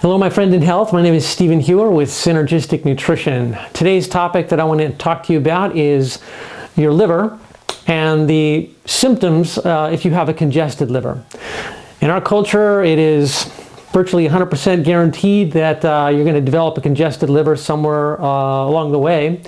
Hello, my friend in health. My name is Stephen Hewer with Synergistic Nutrition. Today's topic that I want to talk to you about is your liver and the symptoms if you have a congested liver. In our culture, it is virtually 100% guaranteed that you're going to develop a congested liver somewhere along the way.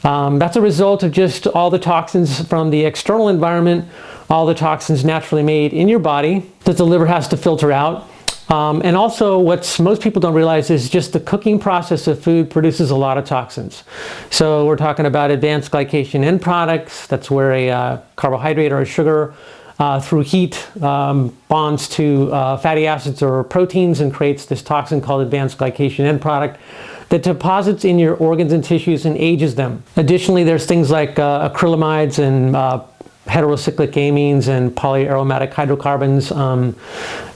That's a result of just all the toxins from the external environment, all the toxins naturally made in your body that the liver has to filter out. And also what most people don't realize is just the cooking process of food produces a lot of toxins. So we're talking about advanced glycation end products. That's where a carbohydrate or a sugar through heat bonds to fatty acids or proteins and creates this toxin called advanced glycation end product that deposits in your organs and tissues and ages them. Additionally, there's things like acrylamides and heterocyclic amines and polyaromatic hydrocarbons,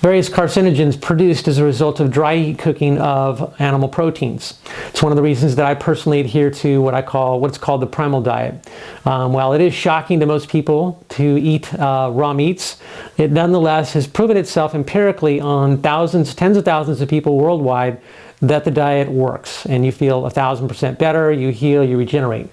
various carcinogens produced as a result of dry heat cooking of animal proteins. It's one of the reasons that I personally adhere to what's called the primal diet. While it is shocking to most people to eat raw meats, it nonetheless has proven itself empirically on thousands, tens of thousands of people worldwide that the diet works and you feel 1,000% better, you heal, you regenerate.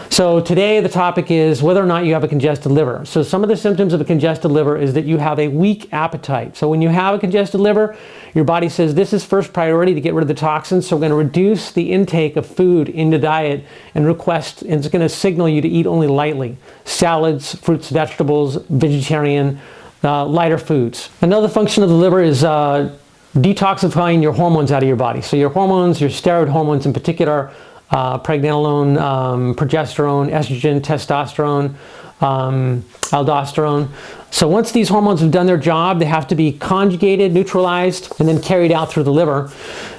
So today the topic is whether or not you have a congested liver. So some of the symptoms of a congested liver is that you have a weak appetite. So when you have a congested liver, your body says this is first priority to get rid of the toxins, so we're going to reduce the intake of food in the diet and it's going to signal you to eat only lightly. Salads, fruits, vegetables, vegetarian, lighter foods. Another function of the liver is detoxifying your hormones out of your body. So your hormones, your steroid hormones in particular, pregnenolone, progesterone, estrogen, testosterone, aldosterone. So once these hormones have done their job, they have to be conjugated, neutralized, and then carried out through the liver.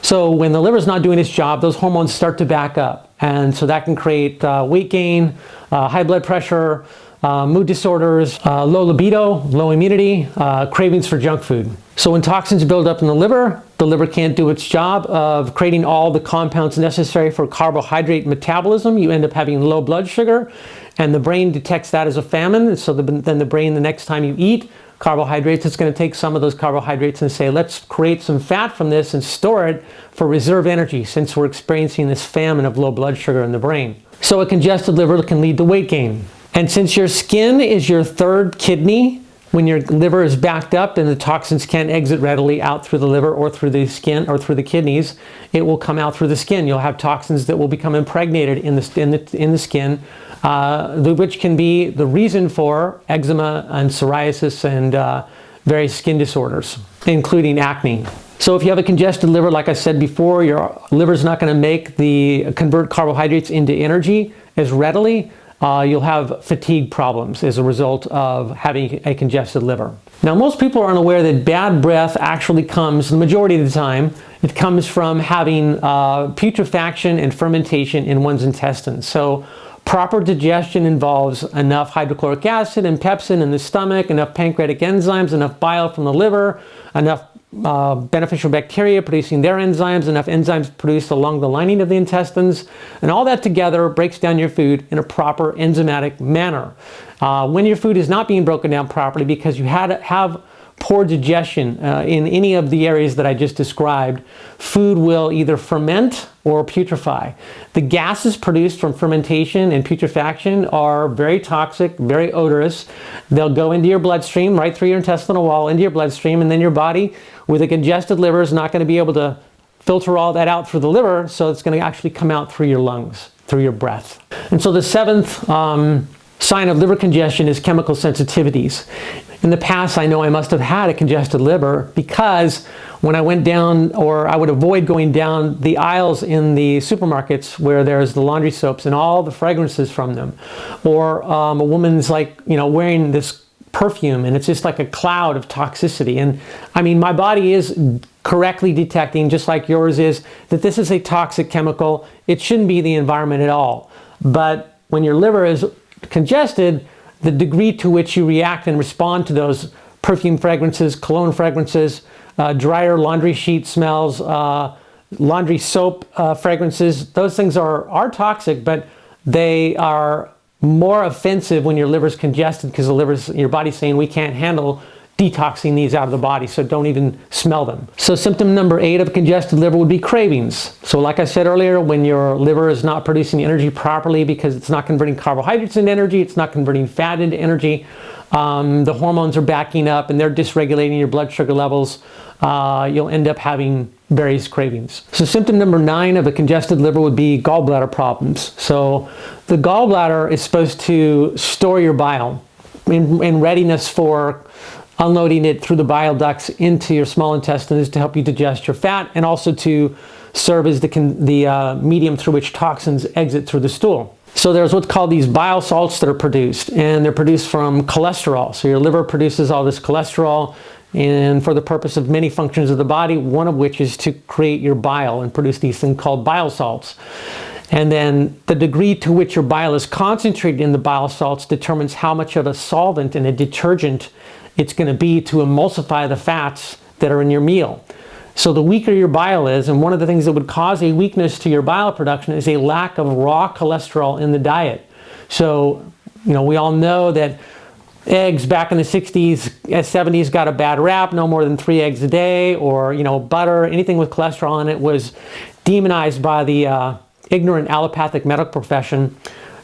So when the liver is not doing its job, those hormones start to back up. And so that can create weight gain, high blood pressure, mood disorders, low libido, low immunity, cravings for junk food. So when toxins build up in the liver can't do its job of creating all the compounds necessary for carbohydrate metabolism. You end up having low blood sugar, and the brain detects that as a famine. So then the brain, the next time you eat carbohydrates, it's going to take some of those carbohydrates and say, let's create some fat from this and store it for reserve energy, since we're experiencing this famine of low blood sugar in the brain. So a congested liver can lead to weight gain. And since your skin is your third kidney, when your liver is backed up and the toxins can't exit readily out through the liver or through the skin or through the kidneys, it will come out through the skin. You'll have toxins that will become impregnated in the skin, which can be the reason for eczema and psoriasis and various skin disorders, including acne. So if you have a congested liver, like I said before, your liver's not going to convert carbohydrates into energy as readily. You'll have fatigue problems as a result of having a congested liver. Now, most people are unaware that bad breath actually comes, the majority of the time, it comes from having putrefaction and fermentation in one's intestines. So proper digestion involves enough hydrochloric acid and pepsin in the stomach, enough pancreatic enzymes, enough bile from the liver, enough beneficial bacteria producing their enzymes, enough enzymes produced along the lining of the intestines, and all that together breaks down your food in a proper enzymatic manner. When your food is not being broken down properly because you have poor digestion in any of the areas that I just described, food will either ferment or putrefy. The gases produced from fermentation and putrefaction are very toxic, very odorous. They'll go into your bloodstream, right through your intestinal wall, into your bloodstream, and then your body, with a congested liver, is not going to be able to filter all that out through the liver, so it's going to actually come out through your lungs, through your breath. And so the seventh sign of liver congestion is chemical sensitivities. In the past, I know I must have had a congested liver because when I went down, or I would avoid going down the aisles in the supermarkets where there's the laundry soaps and all the fragrances from them, or a woman's wearing this perfume and it's just like a cloud of toxicity. And I mean, my body is correctly detecting, just like yours is, that this is a toxic chemical. It shouldn't be the environment at all. But when your liver is congested, the degree to which you react and respond to those perfume fragrances, cologne fragrances, dryer laundry sheet smells, laundry soap fragrances, those things are toxic, but they are more offensive when your liver's congested because your body's saying we can't handle detoxing these out of the body, so don't even smell them. So symptom number 8 of a congested liver would be cravings. So like I said earlier, when your liver is not producing energy properly because it's not converting carbohydrates into energy, it's not converting fat into energy, the hormones are backing up and they're dysregulating your blood sugar levels, you'll end up having various cravings. So symptom number 9 of a congested liver would be gallbladder problems. So the gallbladder is supposed to store your bile in readiness for unloading it through the bile ducts into your small intestines to help you digest your fat, and also to serve as the medium through which toxins exit through the stool. So there's what's called these bile salts that are produced, and they're produced from cholesterol. So your liver produces all this cholesterol, and for the purpose of many functions of the body, one of which is to create your bile and produce these things called bile salts. And then the degree to which your bile is concentrated in the bile salts determines how much of a solvent and a detergent it's going to be to emulsify the fats that are in your meal. So the weaker your bile is, and one of the things that would cause a weakness to your bile production is a lack of raw cholesterol in the diet. So, we all know that eggs back in the 60s, 70s got a bad rap, no more than 3 eggs a day, or, butter, anything with cholesterol in it was demonized by the ignorant allopathic medical profession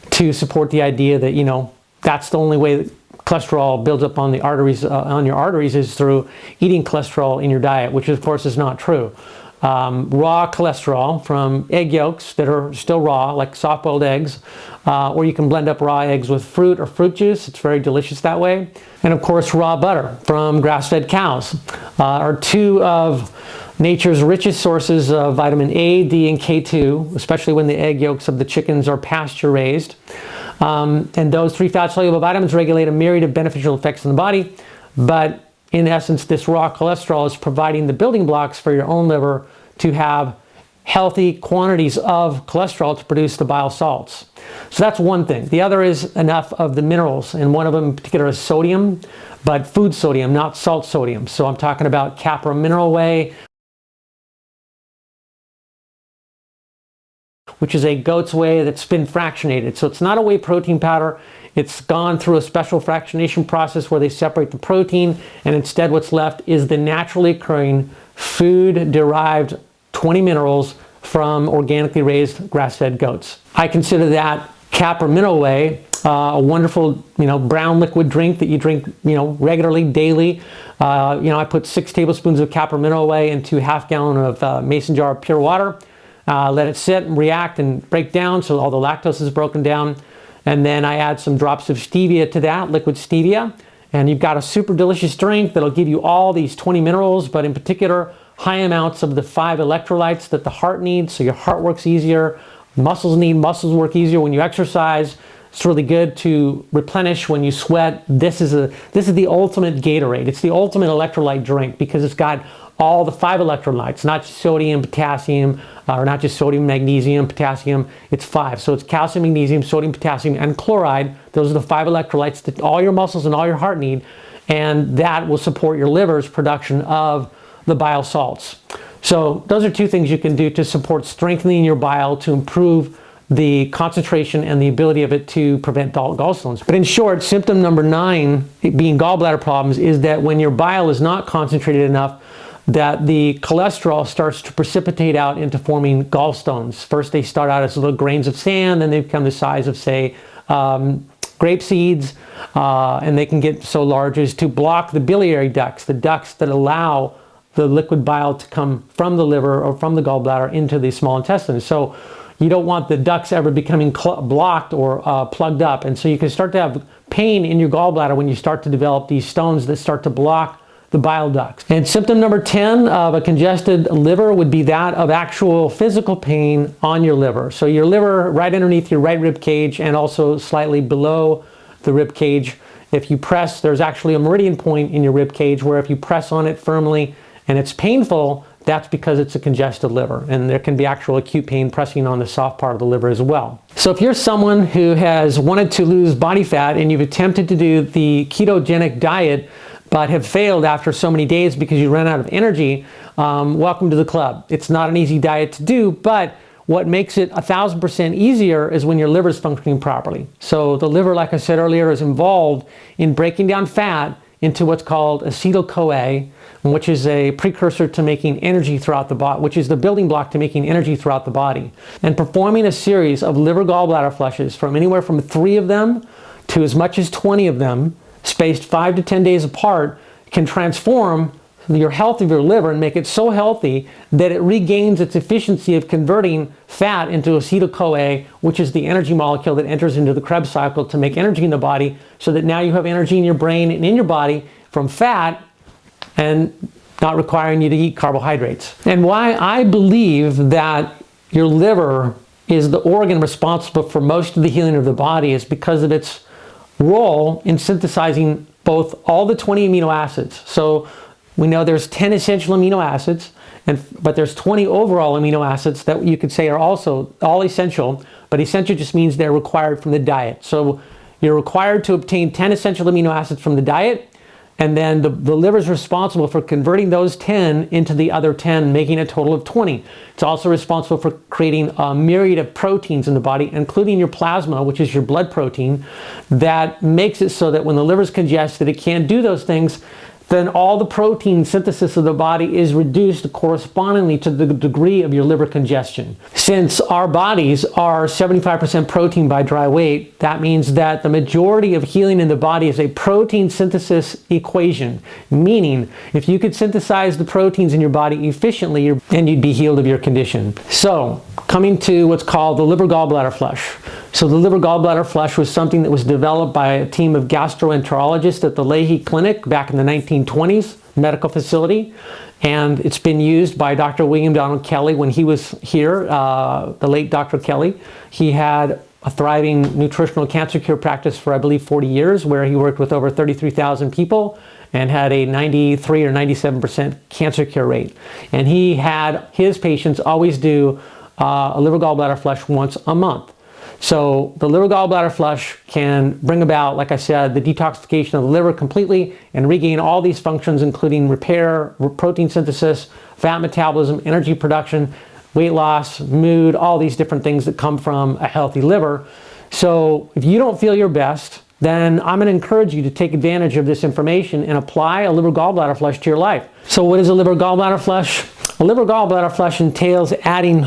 to support the idea that, that's the only way that cholesterol builds up on the arteries, on your arteries, is through eating cholesterol in your diet, which of course is not true. Raw cholesterol from egg yolks that are still raw, like soft-boiled eggs, or you can blend up raw eggs with fruit or fruit juice. It's very delicious that way. And of course, raw butter from grass-fed cows are 2 of nature's richest sources of vitamin A, D, and K2, especially when the egg yolks of the chickens are pasture-raised. And those 3 fat-soluble vitamins regulate a myriad of beneficial effects in the body, but in essence, this raw cholesterol is providing the building blocks for your own liver to have healthy quantities of cholesterol to produce the bile salts. So that's one thing. The other is enough of the minerals, and one of them in particular is sodium, but food sodium, not salt sodium. So I'm talking about Capra Mineral Whey, which is a goat's whey that's been fractionated. So it's not a whey protein powder. It's gone through a special fractionation process where they separate the protein, and instead what's left is the naturally occurring food-derived 20 minerals from organically raised grass-fed goats. I consider that Capra Mineral Whey a wonderful, brown liquid drink that you drink, regularly, daily. I put 6 tablespoons of Capra Mineral Whey into a half gallon of mason jar of pure water. Let it sit and react and break down so all the lactose is broken down. And then I add some drops of stevia to that, liquid stevia. And you've got a super delicious drink that'll give you all these 20 minerals, but in particular, high amounts of the 5 electrolytes that the heart needs, so your heart works easier. Muscles work easier when you exercise. It's really good to replenish when you sweat. This is the ultimate Gatorade. It's the ultimate electrolyte drink because it's got all the 5 electrolytes, not just sodium, potassium, or not just sodium, magnesium, potassium. It's 5. So it's calcium, magnesium, sodium, potassium, and chloride. Those are the 5 electrolytes that all your muscles and all your heart need, and that will support your liver's production of the bile salts. So those are 2 things you can do to support strengthening your bile to improve the concentration and the ability of it to prevent gallstones. But in short, symptom number 9, being gallbladder problems, is that when your bile is not concentrated enough, that the cholesterol starts to precipitate out into forming gallstones. First, they start out as little grains of sand, then they become the size of, say, grape seeds, and they can get so large as to block the biliary ducts, the ducts that allow the liquid bile to come from the liver or from the gallbladder into the small intestine. So you don't want the ducts ever becoming blocked or plugged up. And so you can start to have pain in your gallbladder when you start to develop these stones that start to block the bile ducts. And symptom number 10 of a congested liver would be that of actual physical pain on your liver. So your liver right underneath your right rib cage and also slightly below the rib cage. If you press, there's actually a meridian point in your rib cage where if you press on it firmly and it's painful, that's because it's a congested liver, and there can be actual acute pain pressing on the soft part of the liver as well. So if you're someone who has wanted to lose body fat and you've attempted to do the ketogenic diet but have failed after so many days because you ran out of energy, welcome to the club. It's not an easy diet to do, but what makes it 1,000% easier is when your liver is functioning properly. So the liver, like I said earlier, is involved in breaking down fat into what's called acetyl-CoA, which is a precursor to making energy throughout the body, which is the building block to making energy throughout the body. And performing a series of liver gallbladder flushes from anywhere from 3 of them to as much as 20 of them, spaced 5 to 10 days apart, can transform your health of your liver and make it so healthy that it regains its efficiency of converting fat into acetyl-CoA, which is the energy molecule that enters into the Krebs cycle to make energy in the body, so that now you have energy in your brain and in your body from fat and not requiring you to eat carbohydrates. And why I believe that your liver is the organ responsible for most of the healing of the body is because of its role in synthesizing both all the 20 amino acids. So we know there's 10 essential amino acids, but there's 20 overall amino acids that you could say are also all essential, but essential just means they're required from the diet. So you're required to obtain 10 essential amino acids from the diet, and then the liver is responsible for converting those 10 into the other 10, making a total of 20. It's also responsible for creating a myriad of proteins in the body, including your plasma, which is your blood protein, that makes it so that when the liver is congested, it can't do those things. Then all the protein synthesis of the body is reduced correspondingly to the degree of your liver congestion. Since our bodies are 75% protein by dry weight, that means that the majority of healing in the body is a protein synthesis equation, meaning if you could synthesize the proteins in your body efficiently, then you'd be healed of your condition. So, coming to what's called the liver gallbladder flush. So the liver gallbladder flush was something that was developed by a team of gastroenterologists at the Leahy Clinic back in the 1920s, medical facility. And it's been used by Dr. William Donald Kelly when he was here, the late Dr. Kelly. He had a thriving nutritional cancer cure practice for, I believe, 40 years, where he worked with over 33,000 people and had a 93 or 97% cancer cure rate. And he had his patients always do a liver gallbladder flush once a month. So the liver gallbladder flush can bring about, like I said, the detoxification of the liver completely and regain all these functions, including repair, protein synthesis, fat metabolism, energy production, weight loss, mood, all these different things that come from a healthy liver. So if you don't feel your best, then I'm going to encourage you to take advantage of this information and apply a liver gallbladder flush to your life. So what is a liver gallbladder flush? A liver gallbladder flush entails adding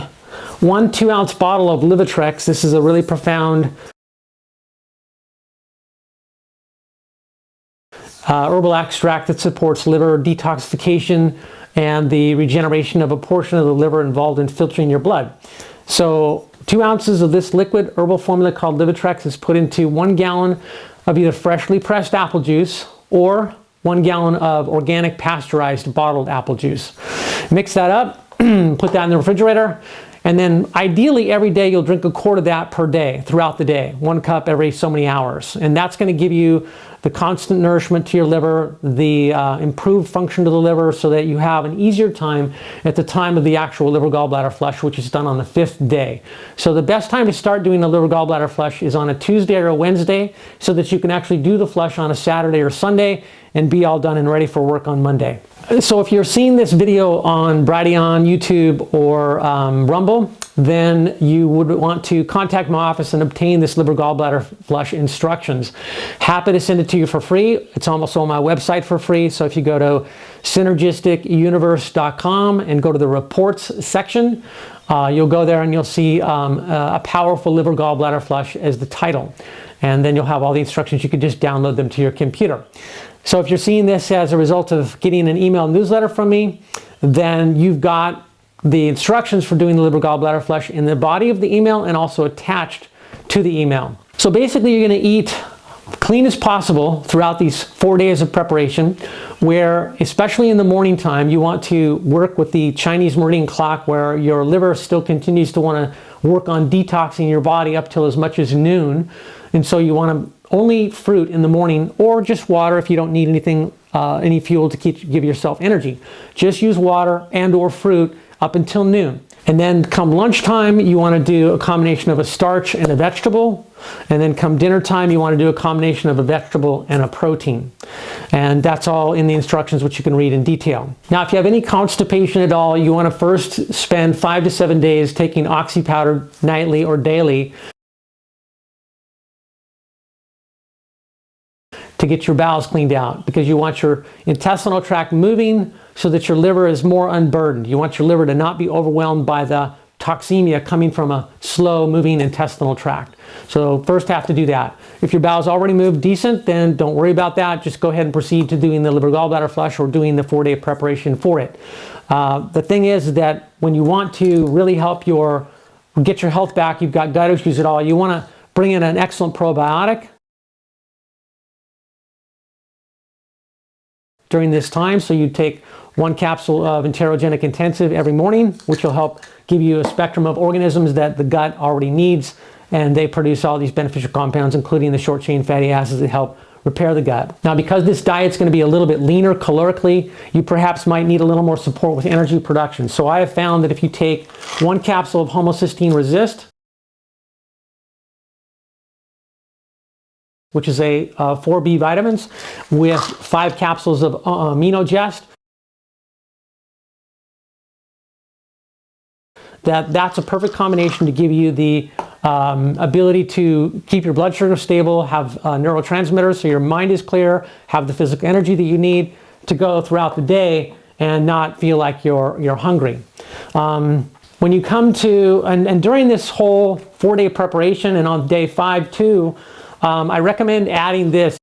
1 2-ounce bottle of Livatrex. This is a really profound herbal extract that supports liver detoxification and the regeneration of a portion of the liver involved in filtering your blood. So 2 ounces of this liquid herbal formula called Livatrex is put into 1 gallon of either freshly pressed apple juice or 1 gallon of organic pasteurized bottled apple juice. Mix that up, put that in the refrigerator, and then ideally every day you'll drink a quart of that per day throughout the day, 1 cup every so many hours. And that's going to give you the constant nourishment to your liver, the improved function to the liver, so that you have an easier time at the time of the actual liver gallbladder flush, which is done on the 5th day. So the best time to start doing the liver gallbladder flush is on a Tuesday or a Wednesday, so that you can actually do the flush on a Saturday or Sunday and be all done and ready for work on Monday. So if you're seeing this video on Brighteon, YouTube, or Rumble, then you would want to contact my office and obtain this liver gallbladder flush instructions. Happy to send it to you for free. It's almost on my website for free. So if you go to synergisticuniverse.com and go to the reports section, you'll go there and you'll see a powerful liver gallbladder flush as the title. And then you'll have all the instructions. You can just download them to your computer. So if you're seeing this as a result of getting an email newsletter from me, then you've got the instructions for doing the liver gallbladder flush in the body of the email and also attached to the email. So basically you're going to eat clean as possible throughout these 4 days of preparation, where especially in the morning time you want to work with the Chinese meridian clock, where your liver still continues to want to work on detoxing your body up till as much as noon. And so you want to only eat fruit in the morning, or just water if you don't need anything, any fuel to give yourself energy. Just use water and or fruit up until noon. And then come lunchtime, you want to do a combination of a starch and a vegetable. And then come dinner time, you want to do a combination of a vegetable and a protein. And that's all in the instructions, which you can read in detail. Now, if you have any constipation at all, you want to first spend 5 to 7 days taking oxy powder nightly or daily to get your bowels cleaned out, because you want your intestinal tract moving so that your liver is more unburdened. You want your liver to not be overwhelmed by the toxemia coming from a slow moving intestinal tract. So first have to do that. If your bowels already moved decent, then don't worry about that. Just go ahead and proceed to doing the liver gallbladder flush or doing the 4-day preparation for it. The thing is that when you want to really help get your health back, you've got gut issues at all, you want to bring in an excellent probiotic during this time. So you take 1 capsule of enterogenic intensive every morning, which will help give you a spectrum of organisms that the gut already needs, and they produce all these beneficial compounds, including the short chain fatty acids that help repair the gut. Now, because this diet's going to be a little bit leaner calorically, you perhaps might need a little more support with energy production. So I have found that if you take 1 capsule of homocysteine resist, which is a 4B vitamins, with 5 capsules of aminogest, that's a perfect combination to give you the ability to keep your blood sugar stable, have neurotransmitters so your mind is clear, have the physical energy that you need to go throughout the day and not feel like you're hungry. When you come to, and during this whole 4-day preparation and on day 5 too, I recommend adding this.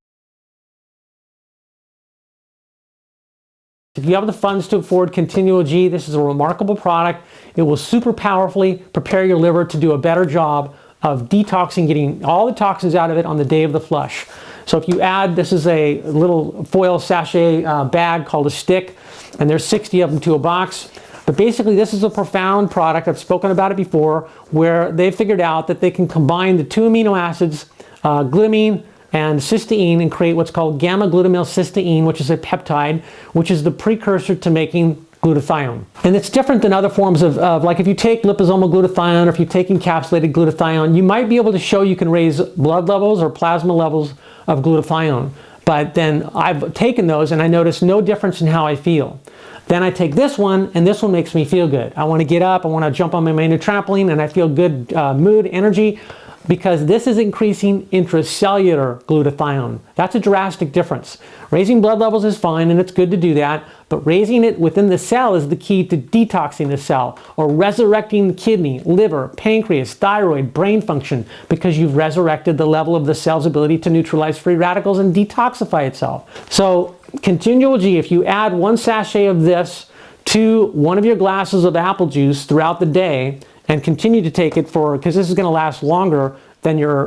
If you have the funds to afford Continual G, this is a remarkable product. It will super powerfully prepare your liver to do a better job of detoxing, getting all the toxins out of it on the day of the flush. So if you add, this is a little foil sachet bag called a stick, and there's 60 of them to a box. But basically this is a profound product, I've spoken about it before, where they figured out that they can combine the 2 amino acids, glutamine and cysteine, and create what's called gamma-glutamyl-cysteine, which is a peptide, which is the precursor to making glutathione. And it's different than other forms of like if you take liposomal glutathione, or if you take encapsulated glutathione, you might be able to show you can raise blood levels or plasma levels of glutathione. But then I've taken those and I notice no difference in how I feel. Then I take this one, and this one makes me feel good. I want to get up, I want to jump on my main trampoline, and I feel good mood, energy, because this is increasing intracellular glutathione. That's a drastic difference. Raising blood levels is fine, and it's good to do that, but raising it within the cell is the key to detoxing the cell, or resurrecting the kidney, liver, pancreas, thyroid, brain function, because you've resurrected the level of the cell's ability to neutralize free radicals and detoxify itself. So Continual G, if you add 1 sachet of this to 1 of your glasses of apple juice throughout the day, and continue to take it because this is going to last longer than your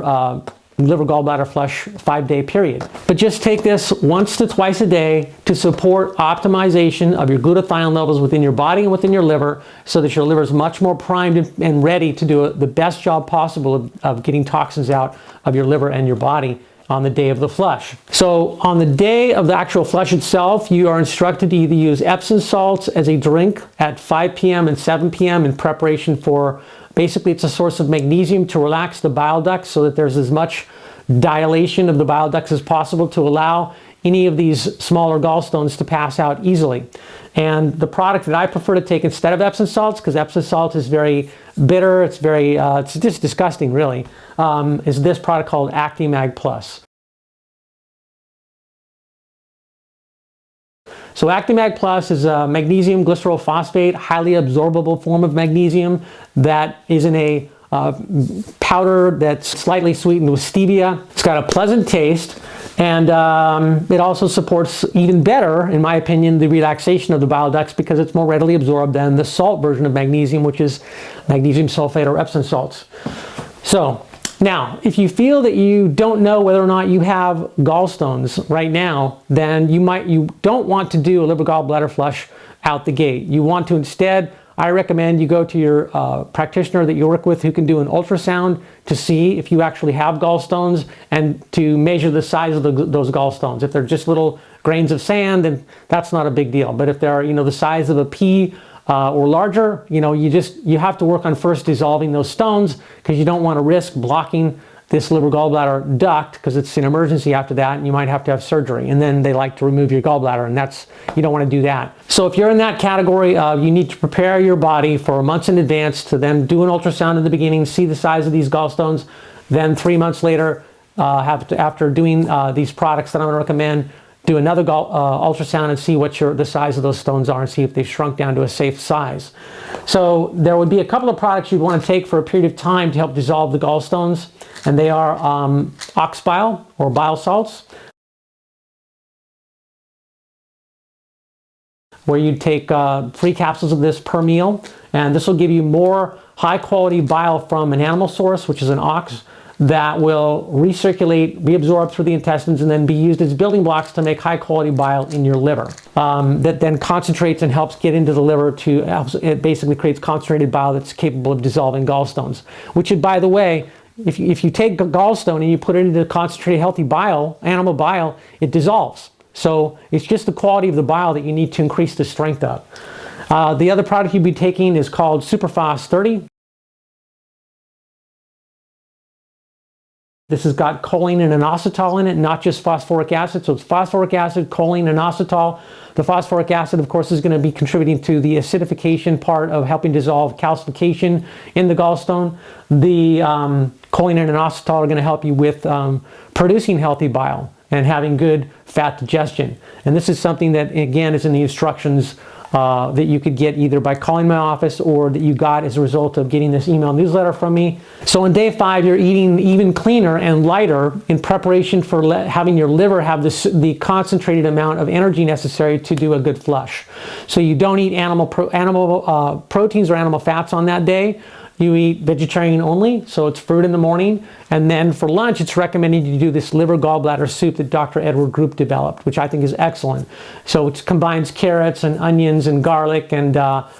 liver gallbladder flush 5-day period. But just take this once to twice a day to support optimization of your glutathione levels within your body and within your liver, so that your liver is much more primed and ready to do the best job possible of getting toxins out of your liver and your body on the day of the flush. So on the day of the actual flush itself, you are instructed to either use Epsom salts as a drink at 5 p.m. and 7 p.m. in preparation for, basically it's a source of magnesium to relax the bile ducts so that there's as much dilation of the bile ducts as possible to allow any of these smaller gallstones to pass out easily. And the product that I prefer to take instead of Epsom salts, because Epsom salt is very bitter, it's very, it's just disgusting really, is this product called ActiMag Plus. So ActiMag Plus is a magnesium glycerol phosphate, highly absorbable form of magnesium that is in a powder that's slightly sweetened with stevia. It's got a pleasant taste, and it also supports even better, in my opinion, the relaxation of the bile ducts, because it's more readily absorbed than the salt version of magnesium, which is magnesium sulfate or Epsom salts. So now, if you feel that you don't know whether or not you have gallstones right now, then you don't want to do a liver gallbladder flush out the gate. You want to instead, I recommend you go to your practitioner that you work with who can do an ultrasound to see if you actually have gallstones, and to measure the size of those gallstones. If they're just little grains of sand, then that's not a big deal. But if they're the size of a pea or larger, you have to work on first dissolving those stones, because you don't want to risk blocking this liver gallbladder duct, because it's an emergency after that, and you might have to have surgery, and then they like to remove your gallbladder, and you don't want to do that. So if you're in that category, you need to prepare your body for months in advance to then do an ultrasound in the beginning, see the size of these gallstones, then 3 months later after doing these products that I'm going to recommend, do another ultrasound and see what the size of those stones are and see if they've shrunk down to a safe size. So there would be a couple of products you'd want to take for a period of time to help dissolve the gallstones, and they are ox bile or bile salts, where you take 3 capsules of this per meal, and this will give you more high quality bile from an animal source, which is an ox, that will recirculate, reabsorb through the intestines, and then be used as building blocks to make high quality bile in your liver. That then concentrates and helps get into the liver it basically creates concentrated bile that's capable of dissolving gallstones. Which, by the way, if you take gallstone and you put it into concentrated healthy bile, animal bile, it dissolves. So it's just the quality of the bile that you need to increase the strength of. The other product you'd be taking is called Superphos 30. This has got choline and inositol in it, not just phosphoric acid. So it's phosphoric acid, choline, and inositol. The phosphoric acid, of course, is going to be contributing to the acidification part of helping dissolve calcification in the gallstone. The choline and inositol are going to help you with producing healthy bile and having good fat digestion. And this is something that, again, is in the instructions that you could get either by calling my office or that you got as a result of getting this email newsletter from me. So on day 5, you're eating even cleaner and lighter in preparation for having your liver have the concentrated amount of energy necessary to do a good flush. So you don't eat animal proteins or animal fats on that day. You eat vegetarian only, so it's fruit in the morning. And then for lunch, it's recommended you do this liver gallbladder soup that Dr. Edward Group developed, which I think is excellent. So it combines carrots and onions and garlic and other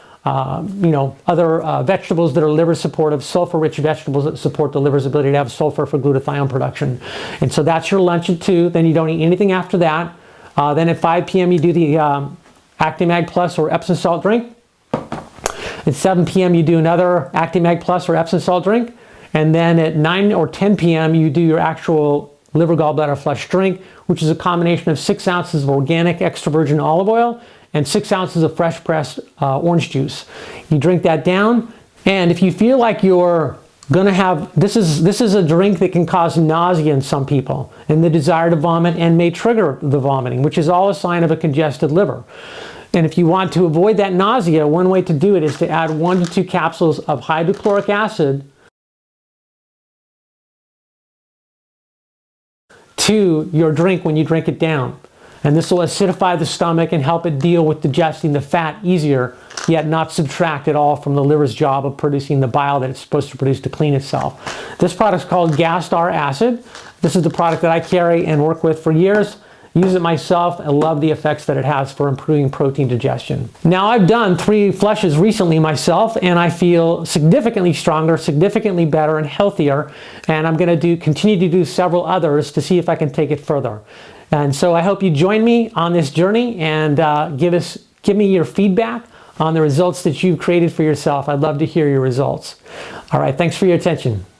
vegetables that are liver supportive, sulfur-rich vegetables that support the liver's ability to have sulfur for glutathione production. And so that's your lunch at 2. Then you don't eat anything after that. Then at 5 p.m. you do the Actimag Plus or Epsom salt drink. At 7 p.m. you do another Actimag Plus or Epsom salt drink. And then at 9 or 10 p.m. you do your actual liver gallbladder flush drink, which is a combination of 6 ounces of organic extra virgin olive oil and 6 ounces of fresh pressed orange juice. You drink that down, and if you feel like you're gonna have, this is a drink that can cause nausea in some people and the desire to vomit and may trigger the vomiting, which is all a sign of a congested liver. And if you want to avoid that nausea, one way to do it is to add 1 to 2 capsules of hydrochloric acid to your drink when you drink it down. And this will acidify the stomach and help it deal with digesting the fat easier, yet not subtract at all from the liver's job of producing the bile that it's supposed to produce to clean itself. This product is called Gastar Acid. This is the product that I carry and work with for years. Use it myself and love the effects that it has for improving protein digestion. Now, I've done 3 flushes recently myself, and I feel significantly stronger, significantly better, and healthier. And I'm going to continue to do several others to see if I can take it further. And so I hope you join me on this journey and give me your feedback on the results that you've created for yourself. I'd love to hear your results. All right, thanks for your attention.